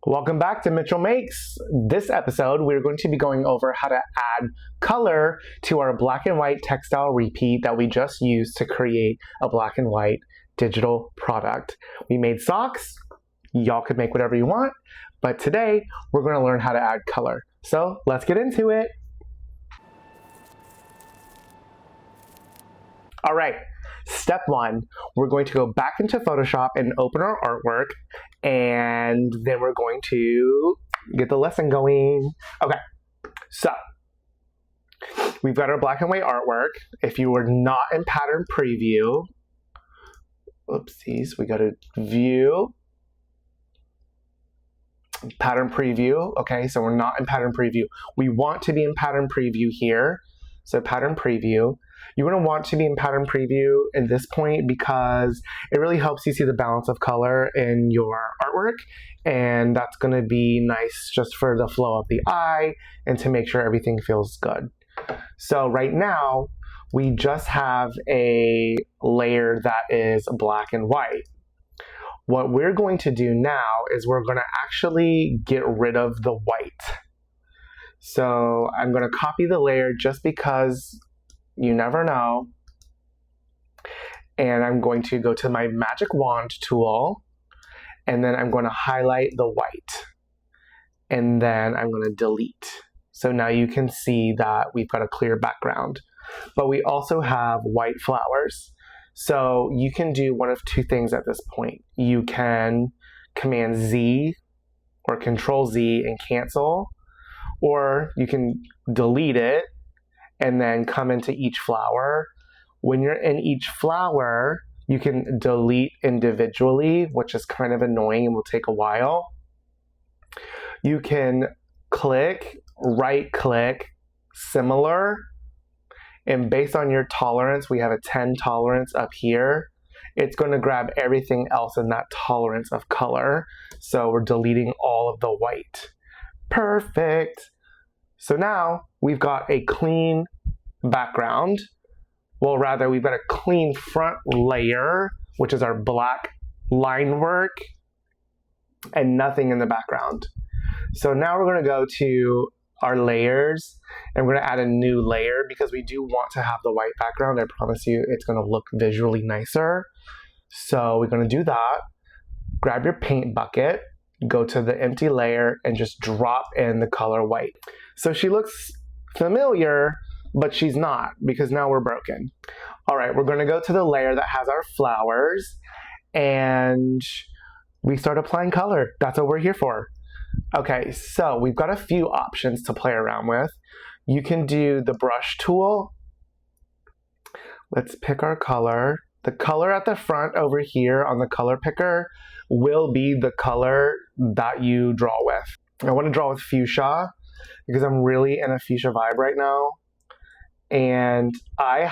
Welcome back to Mitchell Makes. This episode, we're going to be going over how to add color to our black and white textile repeat that we just used to create a black and white digital product. We made socks. Y'all could make whatever you want, but today we're going to learn how to add color. So let's get into it. All right. Step one, we're going to go back into Photoshop and open our artwork, and then we're going to get the lesson going. Okay, so we've got our black and white artwork. If you were not in pattern preview, oopsies, we go to view, pattern preview. Okay, so we're not in pattern preview. We want to be in pattern preview here. So pattern preview. You're going to want to be in pattern preview at this point because it really helps you see the balance of color in your artwork, and that's going to be nice just for the flow of the eye and to make sure everything feels good. So right now we just have a layer that is black and white. What we're going to do now is we're going to actually get rid of the white. So I'm going to copy the layer just because you never know. And I'm going to go to my magic wand tool, and then I'm going to highlight the white. And then I'm going to delete. So now you can see that we've got a clear background. But we also have white flowers. So you can do one of two things at this point. You can Command Z or Control Z and cancel, or you can delete it and then come into each flower. When you're in each flower, you can delete individually, which is kind of annoying and will take a while. You can click, right click, similar, and based on your tolerance, we have a 10 tolerance up here. It's going to grab everything else in that tolerance of color. So we're deleting all of the white. Perfect. So now we've got a clean background. Well, rather, we've got a clean front layer, which is our black line work, and nothing in the background. So now we're going to go to our layers, and we're going to add a new layer because we do want to have the white background. I promise you it's going to look visually nicer. So we're going to do that. Grab your paint bucket, go to the empty layer, and just drop in the color white. So she looks familiar, but she's not because now we're broken. All right, we're going to go to the layer that has our flowers, and we start applying color. That's what we're here for. Okay, so we've got a few options to play around with. You can do the brush tool. Let's pick our color. The color at the front over here on the color picker will be the color that you draw with. I want to draw with fuchsia because I'm really in a fuchsia vibe right now. And I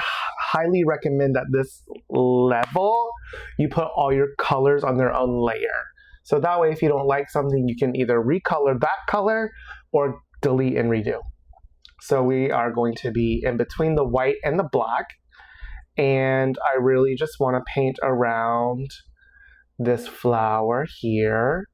highly recommend that this level, you put all your colors on their own layer. So that way, if you don't like something, you can either recolor that color or delete and redo. So we are going to be in between the white and the black. And I really just want to paint around this flower here.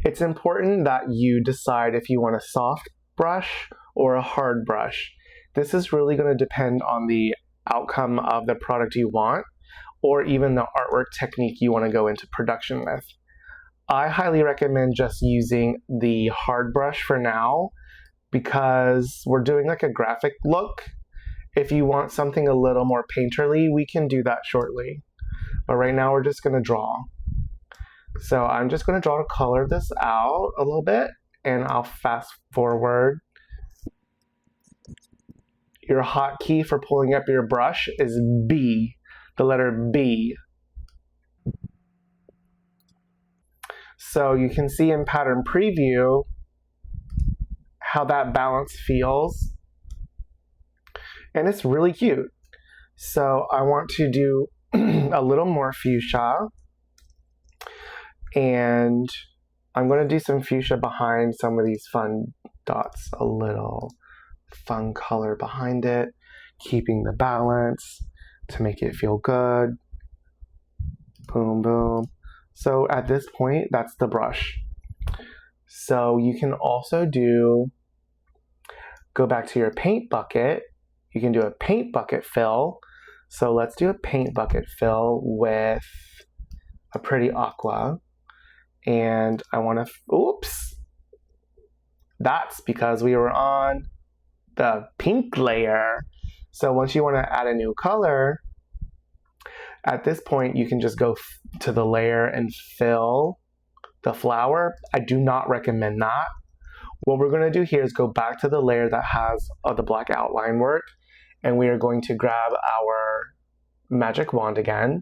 It's important that you decide if you want a soft brush or a hard brush. This is really going to depend on the outcome of the product you want, or even the artwork technique you want to go into production with. I highly recommend just using the hard brush for now because we're doing like a graphic look. If you want something a little more painterly, we can do that shortly. But right now we're just going to draw. So I'm just going to draw to color this out a little bit, and I'll fast forward. Your hotkey for pulling up your brush is B, the letter B. So you can see in pattern preview how that balance feels. And it's really cute. So I want to do a little more fuchsia. And I'm going to do some fuchsia behind some of these fun dots, a little fun color behind it, keeping the balance to make it feel good. Boom, boom. So at this point, that's the brush. So you can also go back to your paint bucket. You can do a paint bucket fill. So let's do a paint bucket fill with a pretty aqua. And I want to, oops. That's because we were on the pink layer. So once you want to add a new color, at this point you can just go to the layer and fill the flower. I do not recommend that. What we're going to do here is go back to the layer that has the black outline work, and we are going to grab our magic wand again,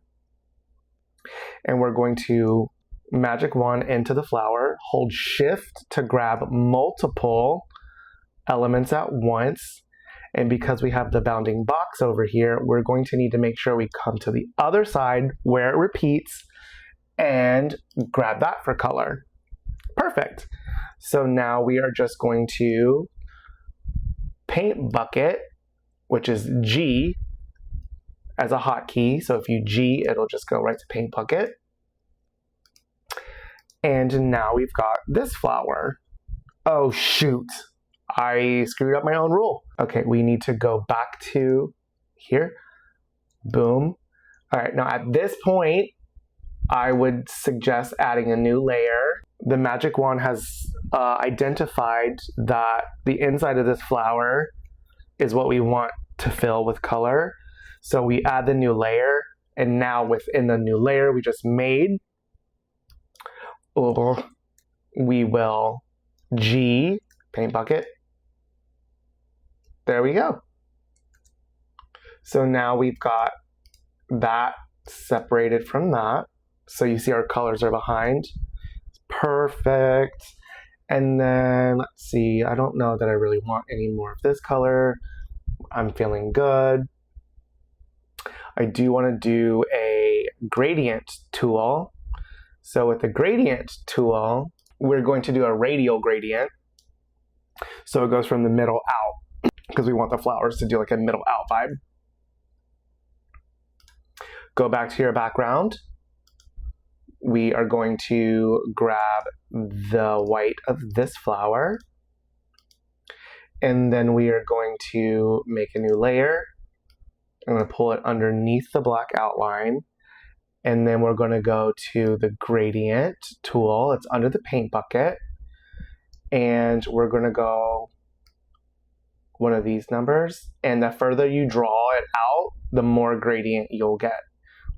and we're going to magic wand into the flower, hold shift to grab multiple elements at once, and because we have the bounding box over here, we're going to need to make sure we come to the other side where it repeats and grab that for color. Perfect. So now we are just going to paint bucket, which is G, as a hotkey. So if you G, it'll just go right to paint bucket. And now we've got this flower. Oh shoot, I screwed up my own rule. Okay, we need to go back to here. Boom. All right, now at this point, I would suggest adding a new layer. The magic wand has identified that the inside of this flower is what we want to fill with color. So we add the new layer, and now within the new layer we just made, we will G, paint bucket. There we go. So now we've got that separated from that. So you see our colors are behind. Perfect. And then let's see, I don't know that I really want any more of this color. I'm feeling good. I do want to do a gradient tool. So with the gradient tool, we're going to do a radial gradient. So it goes from the middle out, because we want the flowers to do like a middle out vibe. Go back to your background. We are going to grab the white of this flower, and then we are going to make a new layer. I'm going to pull it underneath the black outline, and then we're going to go to the gradient tool. It's under the paint bucket, and we're going to go one of these numbers, and the further you draw it out, the more gradient you'll get.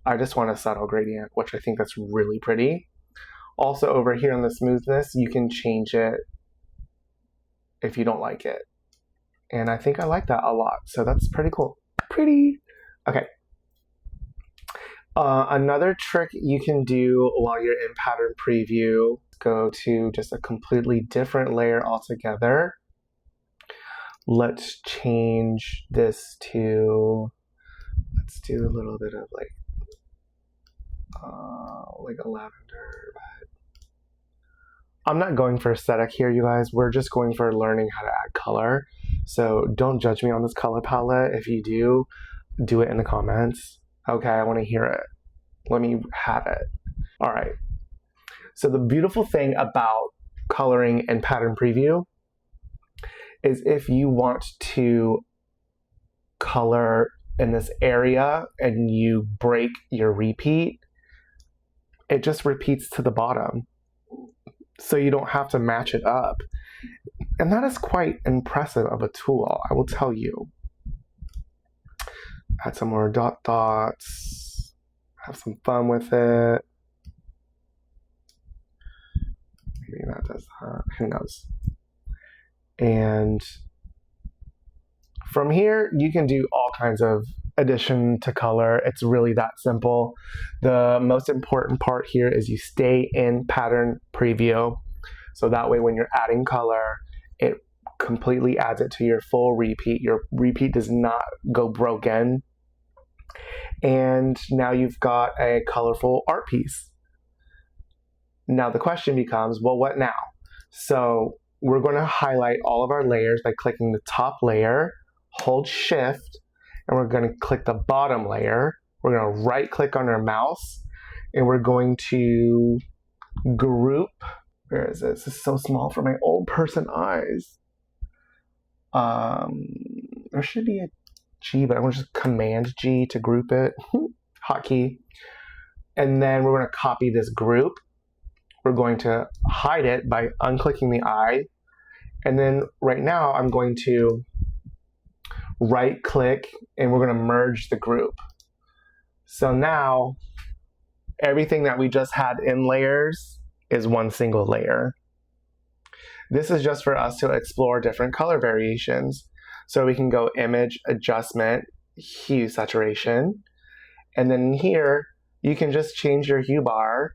I just want a subtle gradient, which I think that's really pretty. Also over here on the smoothness, you can change it if you don't like it. And I think I like that a lot, so that's pretty cool. Pretty. Okay. Another trick you can do while you're in pattern preview, go to just a completely different layer altogether. Let's change this to, let's do a little bit of like a lavender vibe. I'm not going for aesthetic here, you guys. We're just going for learning how to add color. So don't judge me on this color palette. If you do it in the comments. Okay, I want to hear it. Let me have it. All right. So the beautiful thing about coloring and pattern preview is if you want to color in this area and you break your repeat, it just repeats to the bottom. So you don't have to match it up. And that is quite impressive of a tool, I will tell you. Add some more dots, have some fun with it. Maybe that does that, who knows. And from here, you can do all kinds of addition to color. It's really that simple. The most important part here is you stay in pattern preview. So that way when you're adding color, it completely adds it to your full repeat. Your repeat does not go broken. And now you've got a colorful art piece. Now the question becomes, well, what now? So we're going to highlight all of our layers by clicking the top layer, hold shift, and we're going to click the bottom layer. We're going to right click on our mouse, and we're going to group Where is this? This is so small for my old person eyes. There should be a G, but I'm going to just Command G to group it. Hotkey. And then we're going to copy this group. We're going to hide it by unclicking the eye. And then right now I'm going to right click and we're going to merge the group. So now everything that we just had in layers is one single layer. This is just for us to explore different color variations. So we can go image, adjustment, hue, saturation. And then here you can just change your hue bar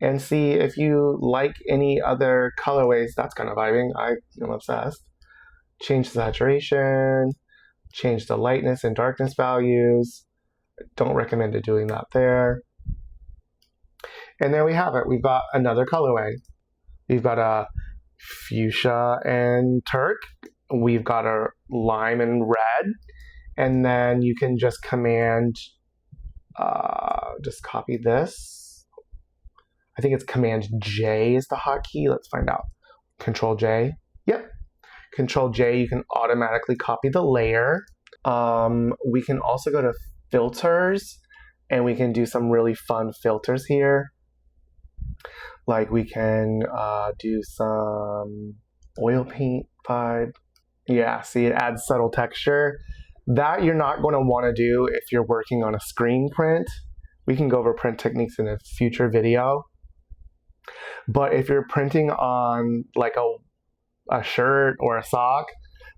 and see if you like any other colorways. That's kind of vibing. I'm obsessed. Change the saturation, change the lightness and darkness values. Don't recommend it doing that there. And there we have it. We've got another colorway. We've got a fuchsia and turk. We've got a lime and red. And then you can just command, just copy this. I think it's Command J is the hotkey. Let's find out. Control J. Yep. Control J, you can automatically copy the layer. We can also go to filters and we can do some really fun filters here. Like we can do some oil paint vibe. Yeah, see, it adds subtle texture. That you're not going to want to do if you're working on a screen print. We can go over print techniques in a future video. But if you're printing on like a shirt or a sock,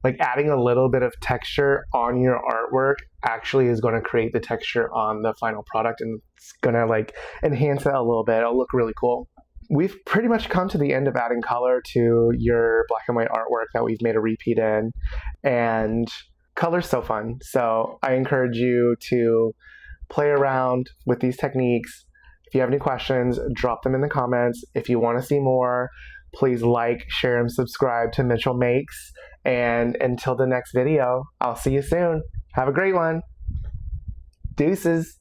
like adding a little bit of texture on your artwork actually is going to create the texture on the final product, and it's going to like enhance it a little bit. It'll look really cool. We've pretty much come to the end of adding color to your black and white artwork that we've made a repeat in, and color's so fun. So I encourage you to play around with these techniques. If you have any questions, drop them in the comments. If you want to see more, please like, share, and subscribe to Mitchell Makes. And until the next video, I'll see you soon. Have a great one. Deuces.